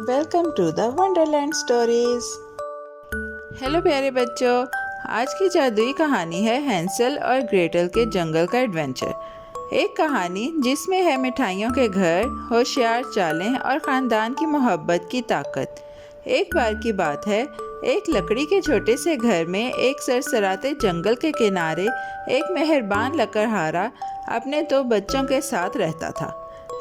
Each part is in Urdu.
Welcome to the wonderland stories. Hello پیارے بچوں، آج کی جادوئی کہانی ہے ہینسل اور گریٹل کے جنگل کا ایڈونچر۔ ایک کہانی جس میں ہے مٹھائیوں کے گھر، ہوشیار چالیں اور خاندان کی محبت کی طاقت۔ ایک بار کی بات ہے، ایک لکڑی کے چھوٹے سے گھر میں ایک سرسراتے جنگل کے کنارے ایک مہربان لکڑہارا اپنے 2 بچوں کے ساتھ رہتا تھا۔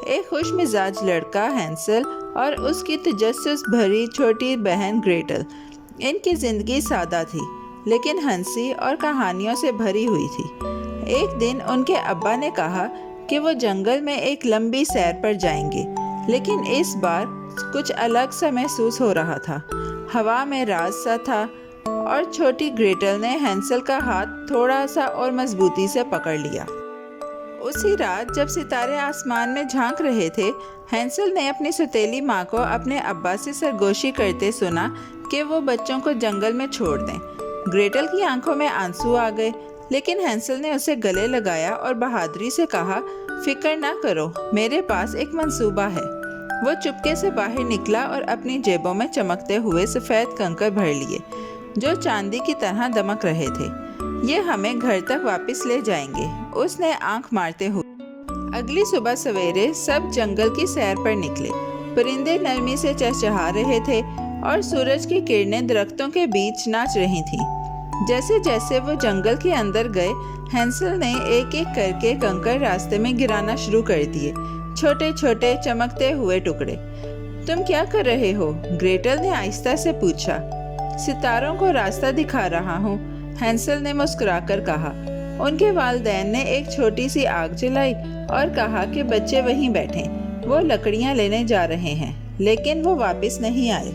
ایک خوش مزاج لڑکا ہینسل اور اس کی تجسس بھری چھوٹی بہن گریٹل۔ ان کی زندگی سادہ تھی لیکن ہنسی اور کہانیوں سے بھری ہوئی تھی۔ ایک دن ان کے ابا نے کہا کہ وہ جنگل میں ایک لمبی سیر پر جائیں گے، لیکن اس بار کچھ الگ سا محسوس ہو رہا تھا۔ ہوا میں راز سا تھا اور چھوٹی گریٹل نے ہینسل کا ہاتھ تھوڑا سا اور مضبوطی سے پکڑ لیا۔ اسی رات جب ستارے آسمان میں جھانک رہے تھے، ہینسل نے اپنی ستیلی ماں کو اپنے ابا سے سرگوشی کرتے سنا کہ وہ بچوں کو جنگل میں چھوڑ دیں۔ گریٹل کی آنکھوں میں آنسو آ گئے، لیکن ہینسل نے اسے گلے لگایا اور بہادری سے کہا، فکر نہ کرو، میرے پاس ایک منصوبہ ہے۔ وہ چپکے سے باہر نکلا اور اپنی جیبوں میں چمکتے ہوئے سفید کنکر بھر لیے، جو چاندی کی طرح دمک رہے تھے۔ یہ ہمیں گھر تک واپس لے جائیں گے، اس نے آنکھ مارتے ہوئے۔ اگلی صبح سویرے سب جنگل کی سیر پر نکلے۔ پرندے نرمی سے چہچہا رہے تھے اور سورج کی کرنیں درختوں کے بیچ ناچ رہی تھیں۔ جیسے جیسے وہ جنگل کے اندر گئے، ہینسل نے ایک ایک کر کے کنکر راستے میں گرانا شروع کر دیے، چھوٹے چھوٹے چمکتے ہوئے ٹکڑے۔ تم کیا کر رہے ہو؟ گریٹل نے آہستہ سے پوچھا۔ ستاروں کو راستہ دکھا رہا ہوں، ہینسل نے مسکرا کر کہا۔ ان کے والدین نے ایک چھوٹی سی آگ جلائی اور کہا کہ بچے وہیں بیٹھیں، وہ لکڑیاں لینے جا رہے ہیں، لیکن وہ واپس نہیں آئے۔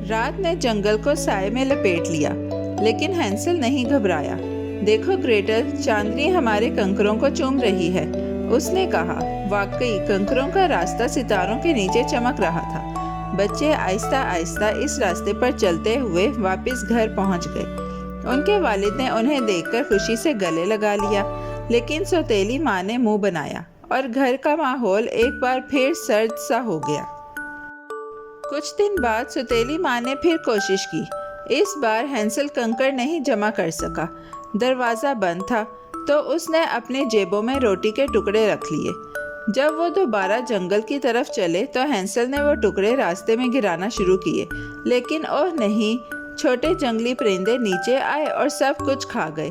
رات نے جنگل کو سائے میں لپیٹ لیا، لیکن ہینسل نہیں گھبرایا۔ دیکھو گریٹل، چاندنی ہمارے کنکروں کو چوم رہی ہے، اس نے کہا۔ واقعی کنکروں کا راستہ ستاروں کے نیچے چمک رہا تھا۔ بچے آہستہ آہستہ اس راستے پر چلتے ہوئے واپس گھر پہنچ گئے۔ ان کے والد نے انہیں دیکھ کر خوشی سے گلے لگا لیا، لیکن سوتیلی ماں نے منہ بنایا اور گھر کا ماحول ایک بار پھر سرد سا ہو گیا۔ کچھ دن بعد سوتیلی ماں نے پھر کوشش کی۔ اس بار ہینسل کنکر نہیں جمع کر سکا، دروازہ بند تھا، تو اس نے اپنی جیبوں میں روٹی کے ٹکڑے رکھ لیے۔ جب وہ دوبارہ جنگل کی طرف چلے تو ہینسل نے وہ ٹکڑے راستے میں گرانا شروع کیے، لیکن اوہ نہیں، چھوٹے جنگلی پرندے نیچے آئے اور سب کچھ کھا گئے۔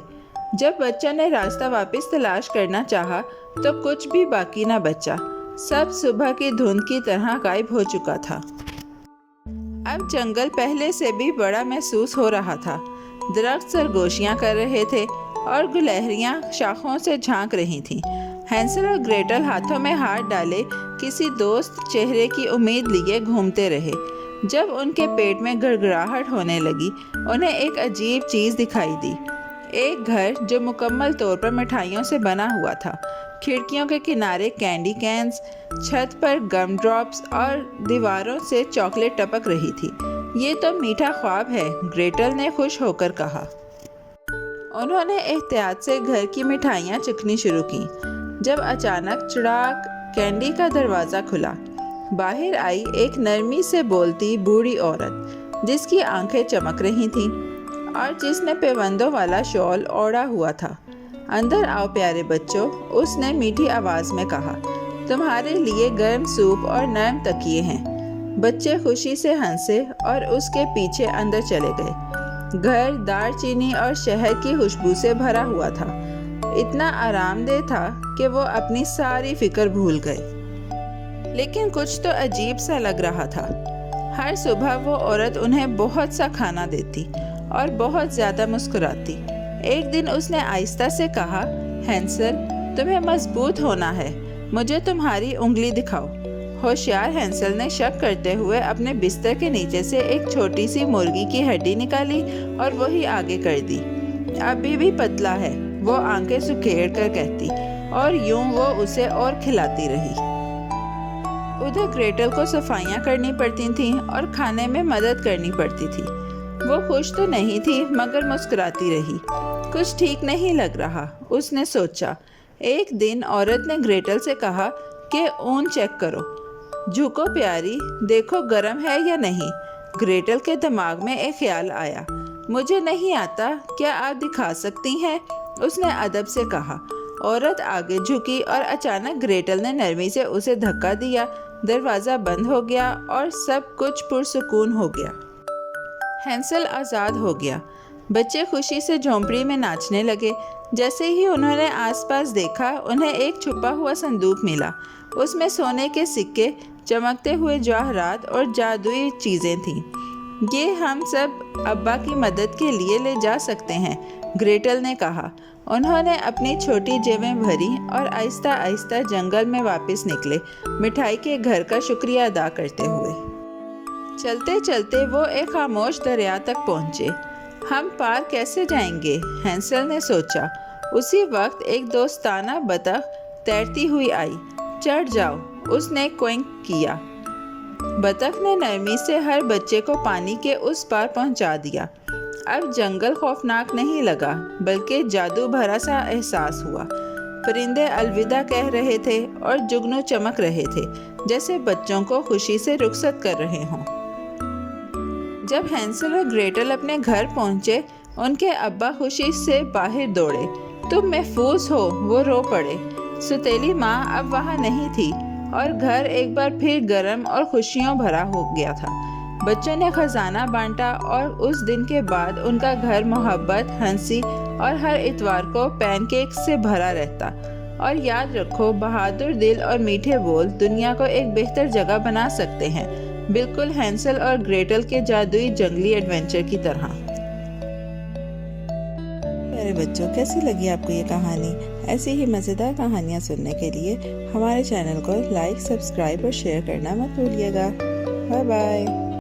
جب بچوں نے راستہ واپس تلاش کرنا چاہا تو کچھ بھی باقی نہ بچا، سب صبح کی دھند کی طرح غائب ہو چکا تھا۔ اب جنگل پہلے سے بھی بڑا محسوس ہو رہا تھا۔ درخت سرگوشیاں کر رہے تھے اور گلہریاں شاخوں سے جھانک رہی تھیں۔ ہینسل اور گریٹل ہاتھوں میں ہاتھ ڈالے کسی دوست چہرے کی امید لیے گھومتے رہے۔ جب ان کے پیٹ میں گڑگڑاہٹ ہونے لگی، انہیں ایک عجیب چیز دکھائی دی۔ ایک گھر جو مکمل طور پر مٹھائیوں سے بنا ہوا تھا۔ کھڑکیوں کے کنارے کینڈی کینز، چھت پر گم ڈراپس اور دیواروں سے چاکلیٹ ٹپک رہی تھی۔ یہ تو میٹھا خواب ہے، گریٹل نے خوش ہو کر کہا۔ انہوں نے احتیاط سے گھر کی مٹھائیاں چکھنی شروع کیں، جب اچانک چڑاک کینڈی کا دروازہ کھلا۔ باہر آئی ایک نرمی سے بولتی بوڑھی عورت، جس کی آنکھیں چمک رہی تھیں اور جس نے پیوندوں والا شال اوڑھا ہوا تھا۔ اندر آؤ پیارے بچوں، اس نے میٹھی آواز میں کہا، تمہارے لیے گرم سوپ اور نرم تکیے ہیں۔ بچے خوشی سے ہنسے اور اس کے پیچھے اندر چلے گئے۔ گھر دار چینی اور شہد کی خوشبو سے بھرا ہوا تھا، اتنا آرام دہ تھا کہ وہ اپنی ساری فکر بھول گئے۔ لیکن کچھ تو عجیب سا لگ رہا تھا۔ ہر صبح وہ عورت انہیں بہت سا کھانا دیتی اور بہت زیادہ مسکراتی۔ ایک دن اس نے آہستہ سے کہا، ہینسل، تمہیں مضبوط ہونا ہے، مجھے تمہاری انگلی دکھاؤ۔ ہوشیار ہینسل نے شک کرتے ہوئے اپنے بستر کے نیچے سے ایک چھوٹی سی مرغی کی ہڈی نکالی اور وہی آگے کر دی۔ ابھی بھی پتلا ہے، وہ آنکھیں سکھیڑ کر کہتی، اور یوں وہ اسے اور کھلاتی رہی۔ ادھر گریٹل کو صفائیاں کرنی پڑتی تھیں اور کھانے میں مدد کرنی پڑتی تھی۔ وہ خوش تو نہیں تھی مگر مسکراتی رہی۔ کچھ ٹھیک نہیں لگ رہا، اس نے سوچا۔ ایک دن عورت نے گریٹل سے کہا کہ اون چیک کرو۔ جھکو پیاری، دیکھو گرم ہے یا نہیں۔ گریٹل کے دماغ میں ایک خیال آیا۔ مجھے نہیں آتا، کیا آپ دکھا سکتی ہیں؟ اس نے ادب سے کہا۔ عورت آگے جھکی اور اچانک گریٹل نے نرمی سے اسے دھکا دیا۔ دروازہ بند ہو گیا اور سب کچھ پرسکون ہو گیا۔ ہینسل آزاد ہو گیا۔ بچے خوشی سے جھونپڑی میں ناچنے لگے۔ جیسے ہی انہوں نے آس پاس دیکھا، انہیں ایک چھپا ہوا صندوق ملا۔ اس میں سونے کے سکے، چمکتے ہوئے جواہرات اور جادوئی چیزیں تھیں۔ یہ ہم سب ابا کی مدد کے لیے لے جا سکتے ہیں، گریٹل نے کہا۔ انہوں نے اپنی چھوٹی جیبیں بھری اور آہستہ آہستہ جنگل میں واپس نکلے، مٹھائی کے گھر کا شکریہ ادا کرتے ہوئے۔ چلتے چلتے وہ ایک خاموش دریا تک پہنچے۔ ہم پار کیسے جائیں گے؟ ہینسل نے سوچا۔ اسی وقت ایک دوستانہ بطخ تیرتی ہوئی آئی۔ چڑھ جاؤ، اس نے کوئنک کیا۔ بطخ نے نرمی سے ہر بچے کو پانی کے اس پار پہنچا دیا۔ اب جنگل خوفناک نہیں لگا، بلکہ جادو بھرا سا احساس ہوا۔ پرندے الوداع کہہ رہے تھے اور جگنو چمک رہے تھے، جیسے بچوں کو خوشی سے رخصت کر رہے ہوں۔ جب ہینسل اور گریٹل اپنے گھر پہنچے، ان کے ابا خوشی سے باہر دوڑے۔ تم محفوظ ہو، وہ رو پڑے۔ ستیلی ماں اب وہاں نہیں تھی اور گھر ایک بار پھر گرم اور خوشیوں بھرا ہو گیا تھا۔ بچوں نے خزانہ بانٹا اور اس دن کے بعد ان کا گھر محبت، ہنسی اور ہر اتوار کو پین کیک سے بھرا رہتا۔ اور یاد رکھو، بہادر دل اور میٹھے بول دنیا کو ایک بہتر جگہ بنا سکتے ہیں، بالکل ہینسل اور گریٹل کے جادوئی جنگلی ایڈونچر کی طرح۔ پیارے بچوں، کیسی لگی آپ کو یہ کہانی؟ ایسی ہی مزیدار کہانیاں سننے کے لیے ہمارے چینل کو لائک، سبسکرائب اور شیئر کرنا مت بھولیے گا۔ Bye bye.